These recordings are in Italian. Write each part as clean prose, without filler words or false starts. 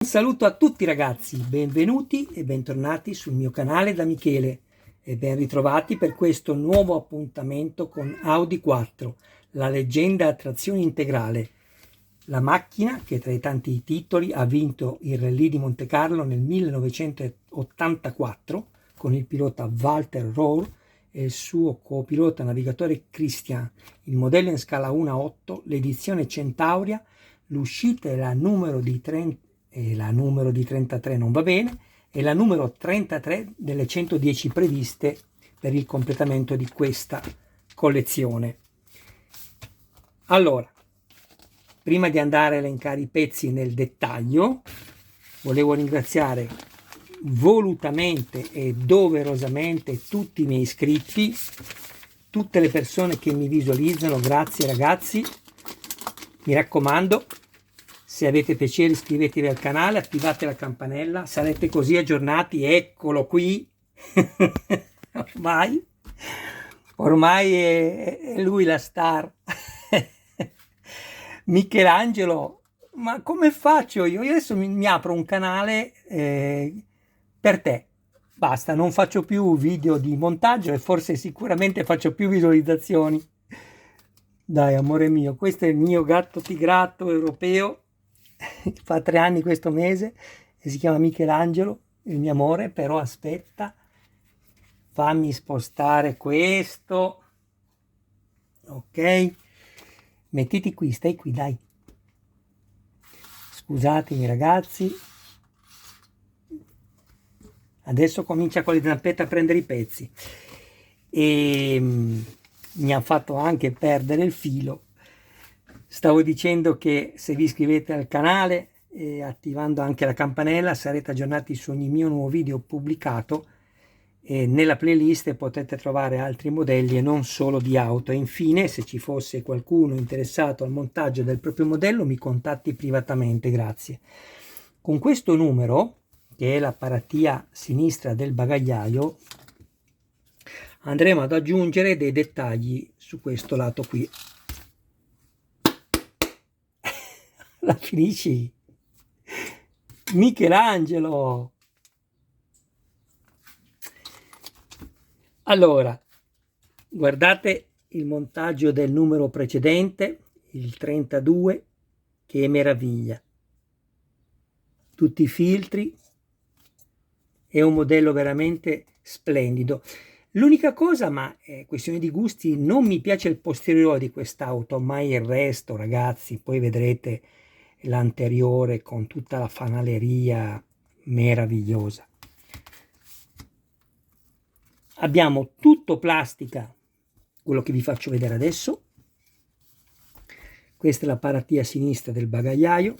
Un saluto a tutti ragazzi, benvenuti e bentornati sul mio canale da Michele e ben ritrovati per questo nuovo appuntamento con Audi 4, la leggenda a trazione integrale, la macchina che tra i tanti titoli ha vinto il Rally di Monte Carlo nel 1984 con il pilota Walter Rohr e il suo copilota navigatore Christian, il modello in scala 1 a 8, l'edizione Centauria, l'uscita è la numero di 33 non va bene, e la numero 33 delle 110 previste per il completamento di questa collezione. Allora, prima di andare a elencare i pezzi nel dettaglio, volevo ringraziare volutamente e doverosamente tutti i miei iscritti, tutte le persone che mi visualizzano. Grazie ragazzi, mi raccomando, se avete piacere iscrivetevi al canale, attivate la campanella, sarete così aggiornati. Eccolo qui. ormai è lui la star. Michelangelo, ma come faccio io? Io adesso mi apro un canale per te. Basta, non faccio più video di montaggio e forse sicuramente faccio più visualizzazioni. Dai, amore mio, questo è il mio gatto tigrato europeo. Fa 3 anni questo mese e si chiama Michelangelo, il mio amore. Però aspetta, fammi spostare questo. Ok, mettiti qui, stai qui, dai. Scusatemi ragazzi, adesso comincia con le zampette a prendere i pezzi e mi ha fatto anche perdere il filo. Stavo dicendo che se vi iscrivete al canale e attivando anche la campanella sarete aggiornati su ogni mio nuovo video pubblicato, e nella playlist potete trovare altri modelli e non solo di auto. E infine, se ci fosse qualcuno interessato al montaggio del proprio modello, mi contatti privatamente. Grazie. Con questo numero, che è la paratia sinistra del bagagliaio, andremo ad aggiungere dei dettagli su questo lato qui. La finisci? Michelangelo! Allora, guardate il montaggio del numero precedente, il 32, che meraviglia. Tutti i filtri, è un modello veramente splendido. L'unica cosa, ma è questione di gusti, non mi piace il posteriore di quest'auto, ma il resto, ragazzi, poi vedrete l'anteriore con tutta la fanaleria meravigliosa. Abbiamo tutto plastica, quello che vi faccio vedere adesso. Questa è la paratia sinistra del bagagliaio.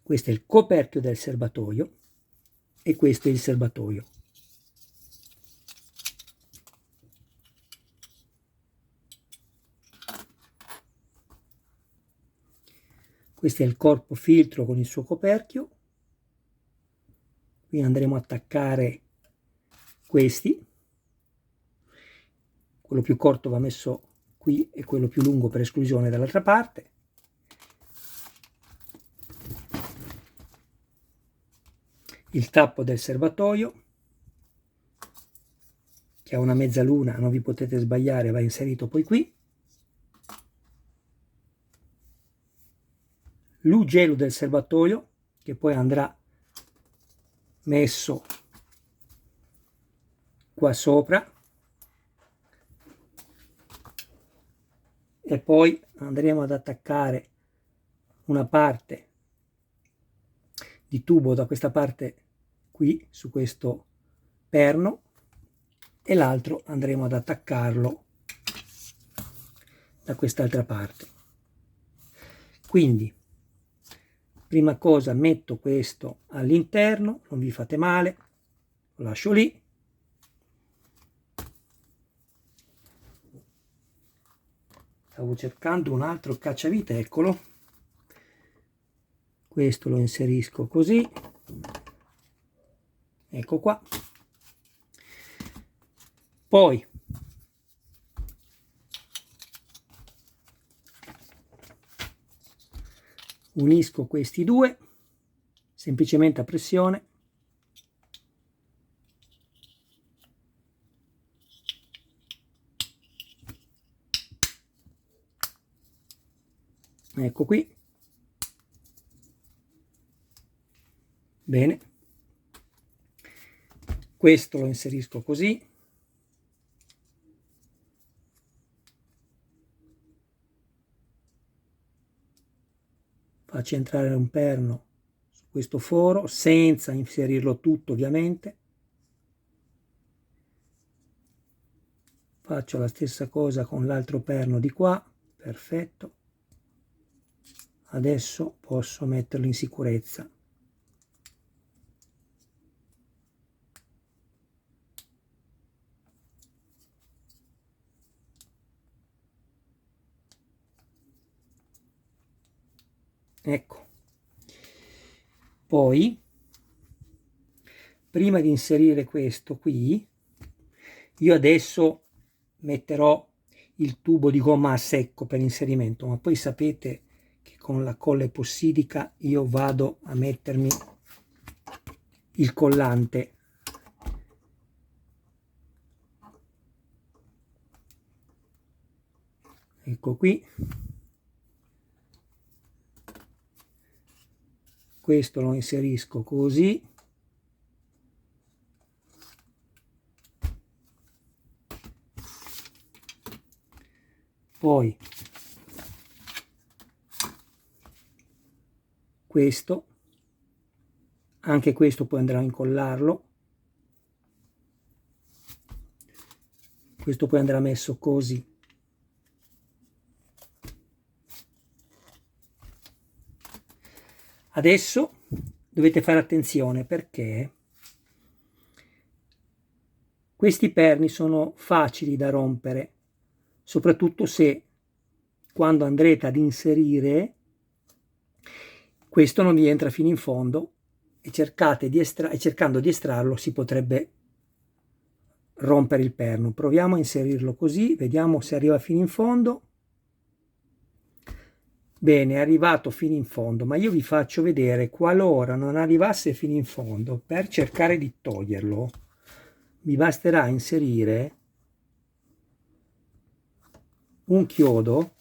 Questo è il coperchio del serbatoio e questo è il serbatoio. Questo è il corpo filtro con il suo coperchio. Qui andremo a attaccare questi. Quello più corto va messo qui e quello più lungo per esclusione dall'altra parte. Il tappo del serbatoio, che ha una mezzaluna, non vi potete sbagliare, va inserito poi qui. L'ugelo del serbatoio, che poi andrà messo qua sopra, e poi andremo ad attaccare una parte di tubo da questa parte qui su questo perno e l'altro andremo ad attaccarlo da quest'altra parte. Quindi prima cosa metto questo all'interno, non vi fate male, lo lascio lì. Stavo cercando un altro cacciavite, eccolo. Questo lo inserisco così, ecco qua. Poi unisco questi due semplicemente a pressione. Ecco qui. Bene. Questo lo inserisco così. Faccio entrare un perno su questo foro senza inserirlo tutto, ovviamente. Faccio la stessa cosa con l'altro perno di qua. Perfetto. Adesso posso metterlo in sicurezza. Ecco. Poi, prima di inserire questo qui, io adesso metterò il tubo di gomma a secco per inserimento, ma poi sapete che con la colla epossidica io vado a mettermi il collante. Ecco qui. Questo lo inserisco così. Poi questo, anche questo poi andrà a incollarlo. Questo poi andrà messo così. Adesso dovete fare attenzione perché questi perni sono facili da rompere, soprattutto se quando andrete ad inserire questo non vi entra fino in fondo e cercando di estrarlo si potrebbe rompere il perno. Proviamo a inserirlo così, vediamo se arriva fino in fondo. Bene, è arrivato fino in fondo, ma io vi faccio vedere qualora non arrivasse fino in fondo. Per cercare di toglierlo mi basterà inserire un chiodo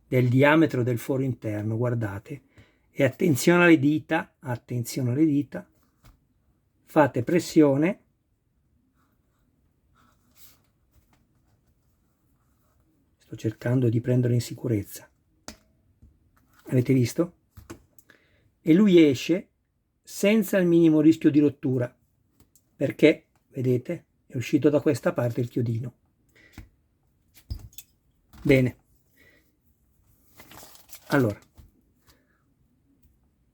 del diametro del foro interno, guardate, e attenzione alle dita, fate pressione, sto cercando di prenderlo in sicurezza, avete visto? E lui esce senza il minimo rischio di rottura, perché, vedete, è uscito da questa parte il chiodino. Bene, allora,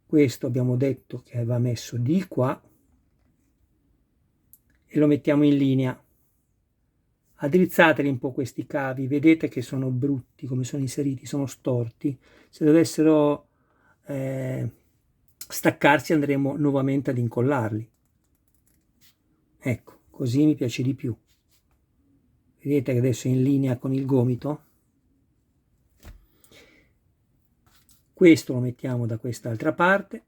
questo abbiamo detto che va messo di qua e lo mettiamo in linea. Addrizzateli un po' questi cavi, vedete che sono brutti come sono inseriti, sono storti. Se dovessero staccarsi andremo nuovamente ad incollarli. Ecco, così mi piace di più. Vedete che adesso è in linea con il gomito. Questo lo mettiamo da quest'altra parte.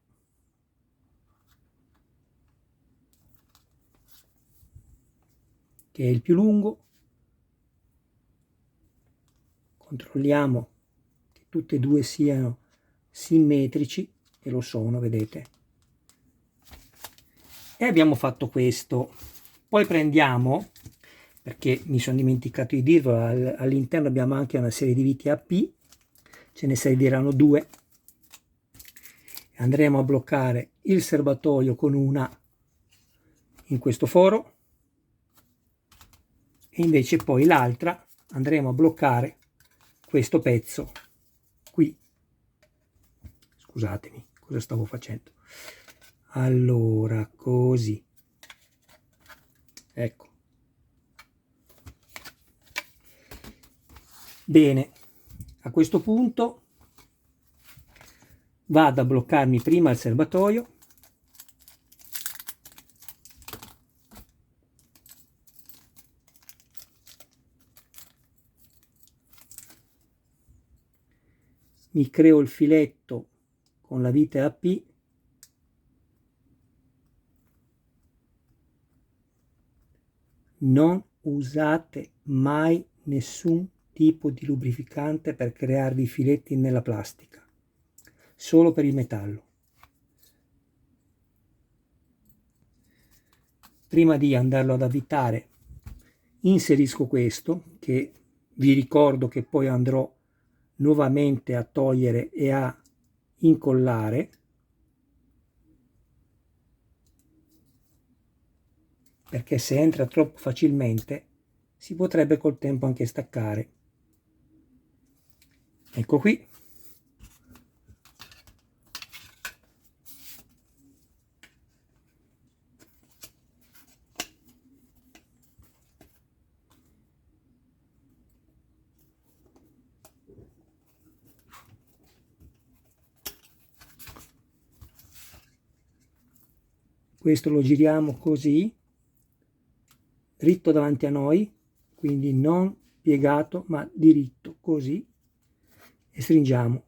Che è il più lungo. Controlliamo che tutti e due siano simmetrici e lo sono, vedete. E abbiamo fatto questo. Poi prendiamo, perché mi sono dimenticato di dirvelo, all'interno abbiamo anche una serie di viti AP, ce ne serviranno due. Andremo a bloccare il serbatoio con una in questo foro e invece poi l'altra andremo a bloccare questo pezzo qui. Scusatemi, cosa stavo facendo? Allora, così. Ecco. Bene, a questo punto vado a bloccarmi prima il serbatoio. Mi creo il filetto con la vite AP, non usate mai nessun tipo di lubrificante per crearvi filetti nella plastica, solo per il metallo. Prima di andarlo ad avvitare inserisco questo, che vi ricordo che poi andrò nuovamente a togliere e a incollare, perché se entra troppo facilmente si potrebbe col tempo anche staccare. Ecco qui. Questo lo giriamo così, dritto davanti a noi, quindi non piegato ma diritto, così, e stringiamo.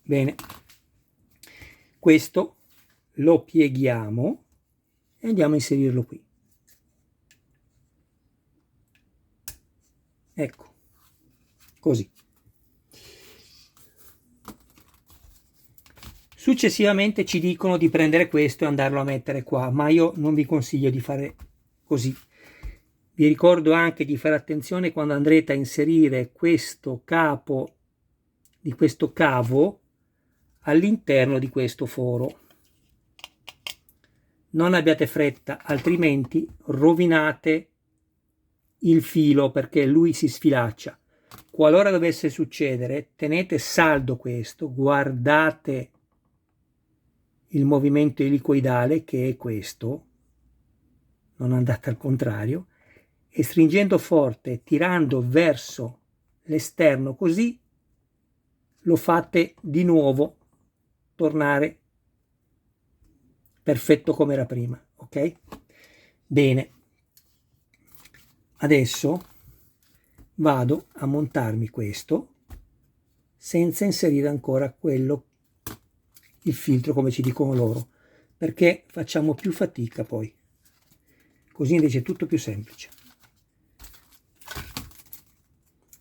Bene, questo lo pieghiamo e andiamo a inserirlo qui. Ecco, così. Successivamente ci dicono di prendere questo e andarlo a mettere qua, ma io non vi consiglio di fare così. Vi ricordo anche di fare attenzione quando andrete a inserire questo capo di questo cavo all'interno di questo foro. Non abbiate fretta, altrimenti rovinate il filo, perché lui si sfilaccia. Qualora dovesse succedere, tenete saldo questo, guardate il movimento elicoidale, che è questo, non andate al contrario, e stringendo forte, tirando verso l'esterno, così lo fate di nuovo tornare perfetto come era prima. Ok? Bene, adesso vado a montarmi questo senza inserire ancora quello, il filtro, come ci dicono loro, perché facciamo più fatica poi. Così invece è tutto più semplice.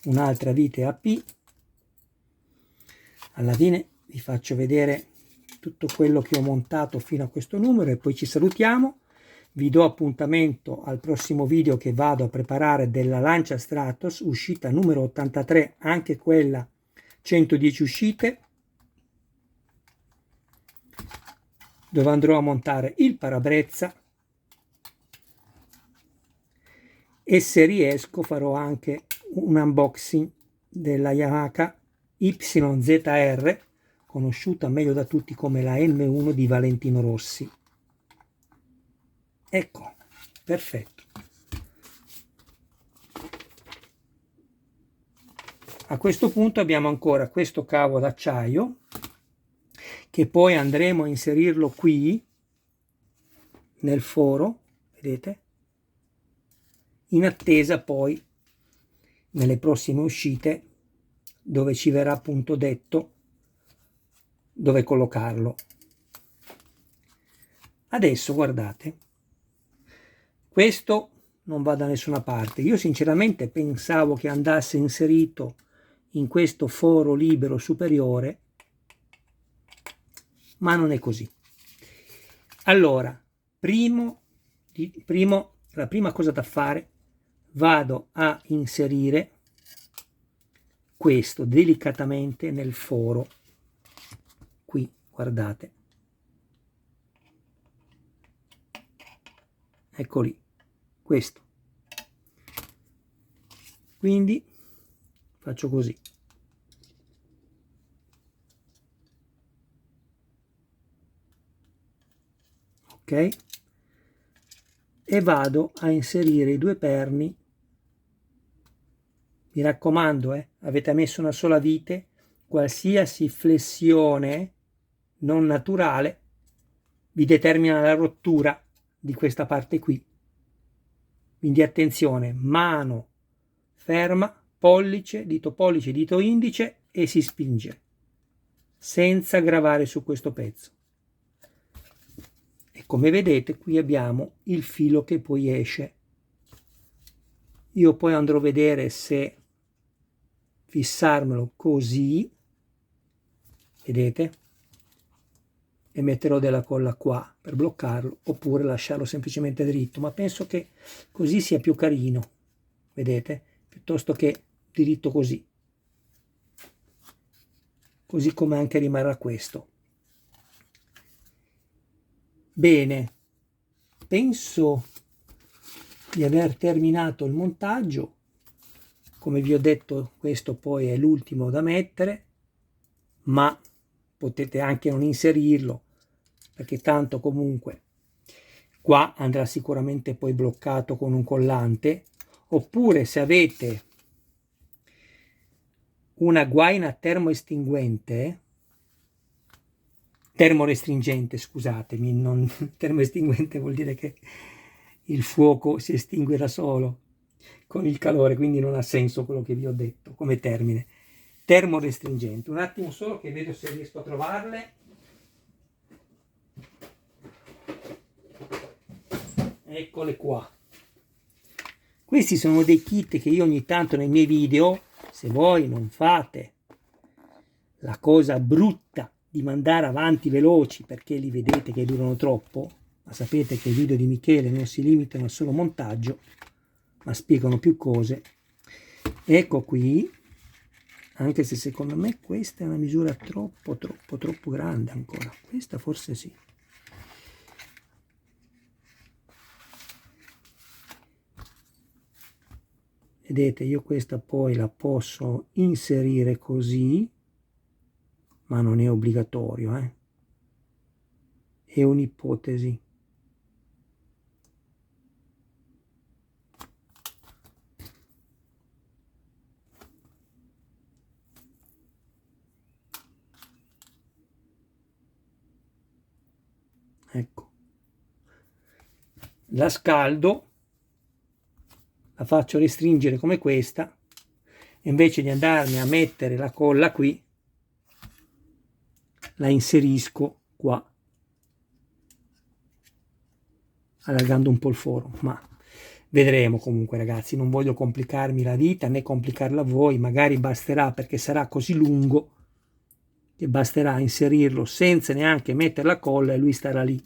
Un'altra vite AP. Alla fine vi faccio vedere tutto quello che ho montato fino a questo numero e poi ci salutiamo. Vi do appuntamento al prossimo video che vado a preparare della Lancia Stratos, uscita numero 83, anche quella 110 uscite, dove andrò a montare il parabrezza, e se riesco farò anche un unboxing della Yamaha YZR, conosciuta meglio da tutti come la M1 di Valentino Rossi. Ecco, perfetto. A questo punto abbiamo ancora questo cavo d'acciaio, che poi andremo a inserirlo qui nel foro, vedete, in attesa poi nelle prossime uscite, dove ci verrà appunto detto dove collocarlo. Adesso guardate, questo non va da nessuna parte. Io sinceramente pensavo che andasse inserito in questo foro libero superiore, ma non è così. Allora, la prima cosa da fare, vado a inserire questo delicatamente nel foro. Qui, guardate. Ecco lì, questo. Quindi faccio così. Ok? E vado a inserire i due perni. Mi raccomando, avete messo una sola vite, qualsiasi flessione non naturale vi determina la rottura di questa parte qui. Quindi attenzione, mano ferma, pollice, dito indice e si spinge senza gravare su questo pezzo. E come vedete qui abbiamo il filo che poi esce. Io poi andrò a vedere se fissarmelo così, vedete, e metterò della colla qua per bloccarlo, oppure lasciarlo semplicemente dritto, ma penso che così sia più carino, vedete, piuttosto che diritto così come anche rimarrà questo. Bene, penso di aver terminato il montaggio. Come vi ho detto, questo poi è l'ultimo da mettere, ma potete anche non inserirlo, perché tanto comunque qua andrà sicuramente poi bloccato con un collante, oppure se avete una guaina termorestringente, scusatemi, non termoestinguente vuol dire che il fuoco si estingue da solo con il calore, quindi non ha senso quello che vi ho detto come termine. Termorestringente, un attimo solo che vedo se riesco a trovarle. Eccole qua. Questi sono dei kit che io ogni tanto nei miei video, se voi non fate la cosa brutta di mandare avanti veloci perché li vedete che durano troppo, ma sapete che i video di Michele non si limitano al solo montaggio, ma spiegano più cose. Ecco qui, anche se secondo me questa è una misura troppo grande ancora, questa forse sì. Vedete, io questa poi la posso inserire così, ma non è obbligatorio, è un'ipotesi. Ecco, la scaldo, la faccio restringere come questa, e invece di andarmi a mettere la colla qui, la inserisco qua, allargando un po' il foro, ma vedremo. Comunque ragazzi, non voglio complicarmi la vita né complicarla a voi, magari basterà, perché sarà così lungo che basterà inserirlo senza neanche mettere la colla e lui starà lì.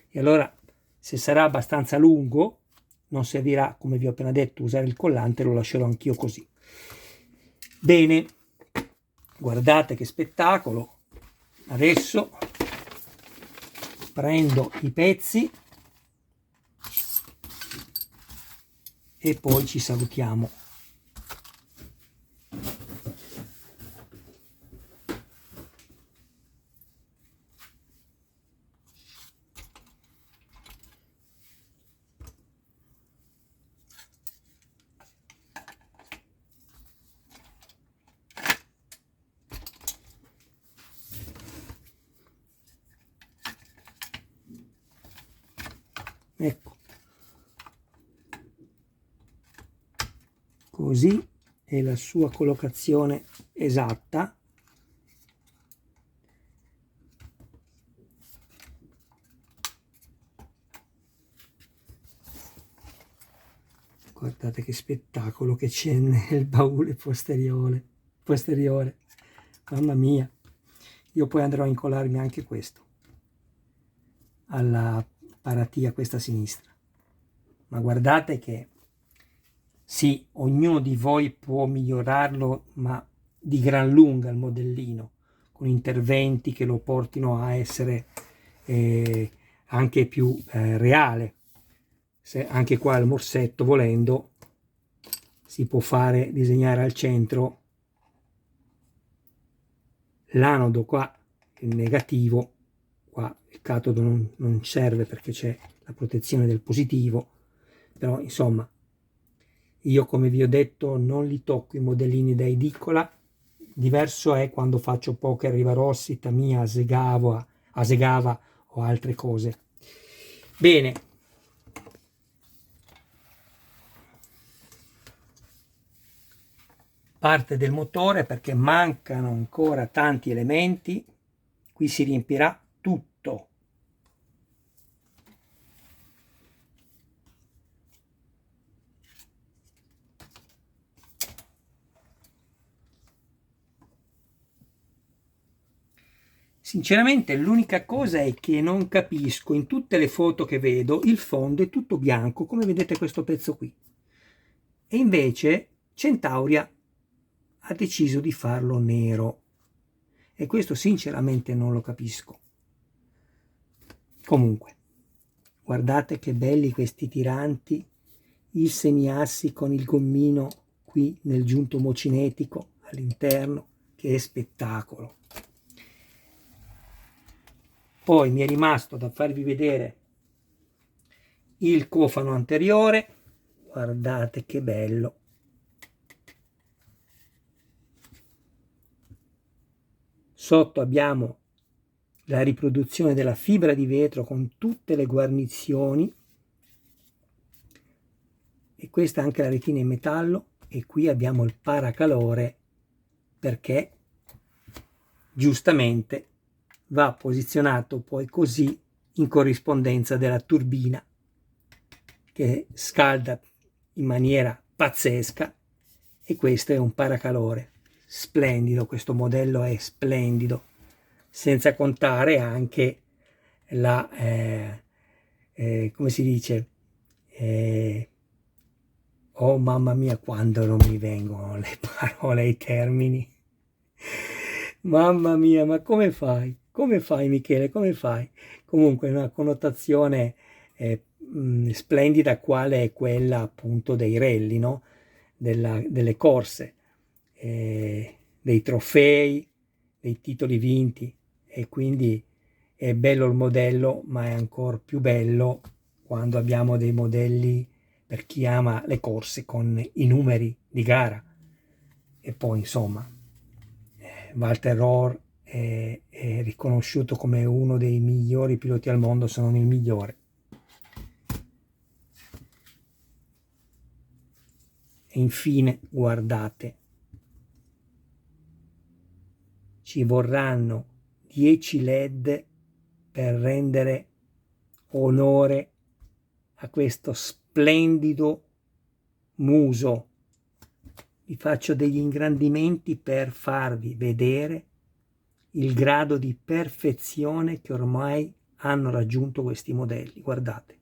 E allora, se sarà abbastanza lungo, non servirà, come vi ho appena detto, usare il collante, lo lascerò anch'io così. Bene, guardate che spettacolo. Adesso prendo i pezzi e poi ci salutiamo. Ecco, così è la sua collocazione esatta. Guardate che spettacolo che c'è nel baule posteriore, mamma mia. Io poi andrò a incollarmi anche questo alla paratia, questa sinistra. Ma guardate che sì, ognuno di voi può migliorarlo, ma di gran lunga il modellino, con interventi che lo portino a essere anche più reale. Anche qua il morsetto, volendo, si può fare disegnare al centro l'anodo qua, il negativo, qua il catodo non serve perché c'è la protezione del positivo, però insomma io, come vi ho detto, non li tocco i modellini da edicola. Diverso è quando faccio poker Rivarossi, Tamiya, Asegava o altre cose. Bene, parte del motore perché mancano ancora tanti elementi. Qui si riempirà tutto. Sinceramente l'unica cosa è che non capisco, in tutte le foto che vedo il fondo è tutto bianco, come vedete questo pezzo qui, e invece Centauria ha deciso di farlo nero, e questo sinceramente non lo capisco. Comunque, guardate che belli questi tiranti, il semiassi con il gommino qui nel giunto mocinetico all'interno, che spettacolo. Poi mi è rimasto da farvi vedere il cofano anteriore, guardate che bello. Sotto abbiamo la riproduzione della fibra di vetro con tutte le guarnizioni, e questa è anche la retina in metallo, e qui abbiamo il paracalore perché giustamente va posizionato poi così in corrispondenza della turbina che scalda in maniera pazzesca, e questo è un paracalore splendido. Questo modello è splendido, senza contare anche la come si dice, oh mamma mia quando non mi vengono le parole ai termini, mamma mia, ma come fai Michele, come fai? Comunque una connotazione splendida, quale è quella appunto dei rally, no? Delle corse, dei trofei, dei titoli vinti, e quindi è bello il modello, ma è ancora più bello quando abbiamo dei modelli per chi ama le corse con i numeri di gara. E poi insomma Walter Rohr è riconosciuto come uno dei migliori piloti al mondo, se non il migliore. E infine guardate, ci vorranno 10 LED per rendere onore a questo splendido muso. Vi faccio degli ingrandimenti per farvi vedere il grado di perfezione che ormai hanno raggiunto questi modelli. Guardate.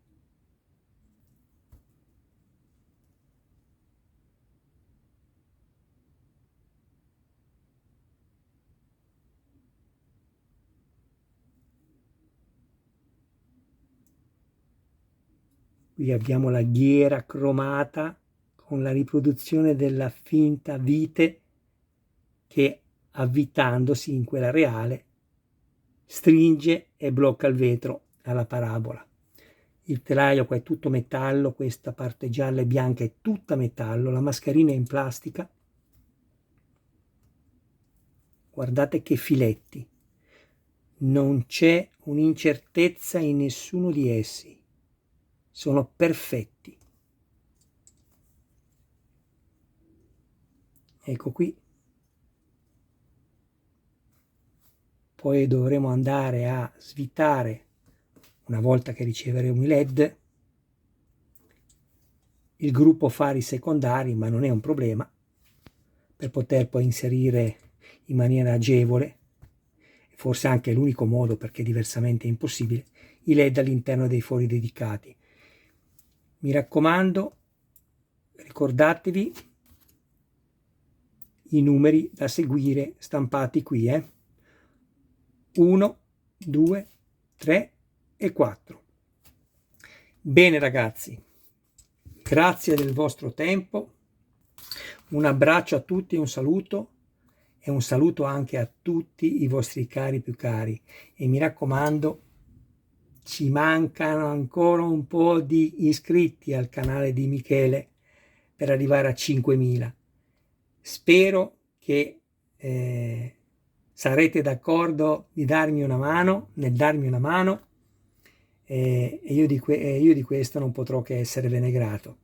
Qui abbiamo la ghiera cromata con la riproduzione della finta vite che, avvitandosi in quella reale, stringe e blocca il vetro alla parabola. Il telaio qua è tutto metallo, questa parte gialla e bianca è tutta metallo, la mascherina è in plastica. Guardate che filetti, non c'è un'incertezza in nessuno di essi, sono perfetti. Ecco qui. Poi dovremo andare a svitare, una volta che riceveremo i LED, il gruppo fari secondari, ma non è un problema, per poter poi inserire in maniera agevole, forse anche l'unico modo perché diversamente è impossibile, i LED all'interno dei fori dedicati. Mi raccomando, ricordatevi i numeri da seguire stampati qui, 1, 2, 3 e 4. Bene ragazzi, grazie del vostro tempo, un abbraccio a tutti, un saluto, e un saluto anche a tutti i vostri cari più cari, e mi raccomando, ci mancano ancora un po' di iscritti al canale di Michele per arrivare a 5.000. Spero che sarete d'accordo di darmi una mano, nel darmi una mano, e io di questo non potrò che esservene grato.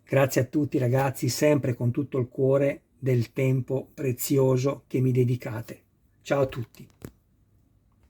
Grazie a tutti ragazzi, sempre con tutto il cuore, del tempo prezioso che mi dedicate. Ciao a tutti.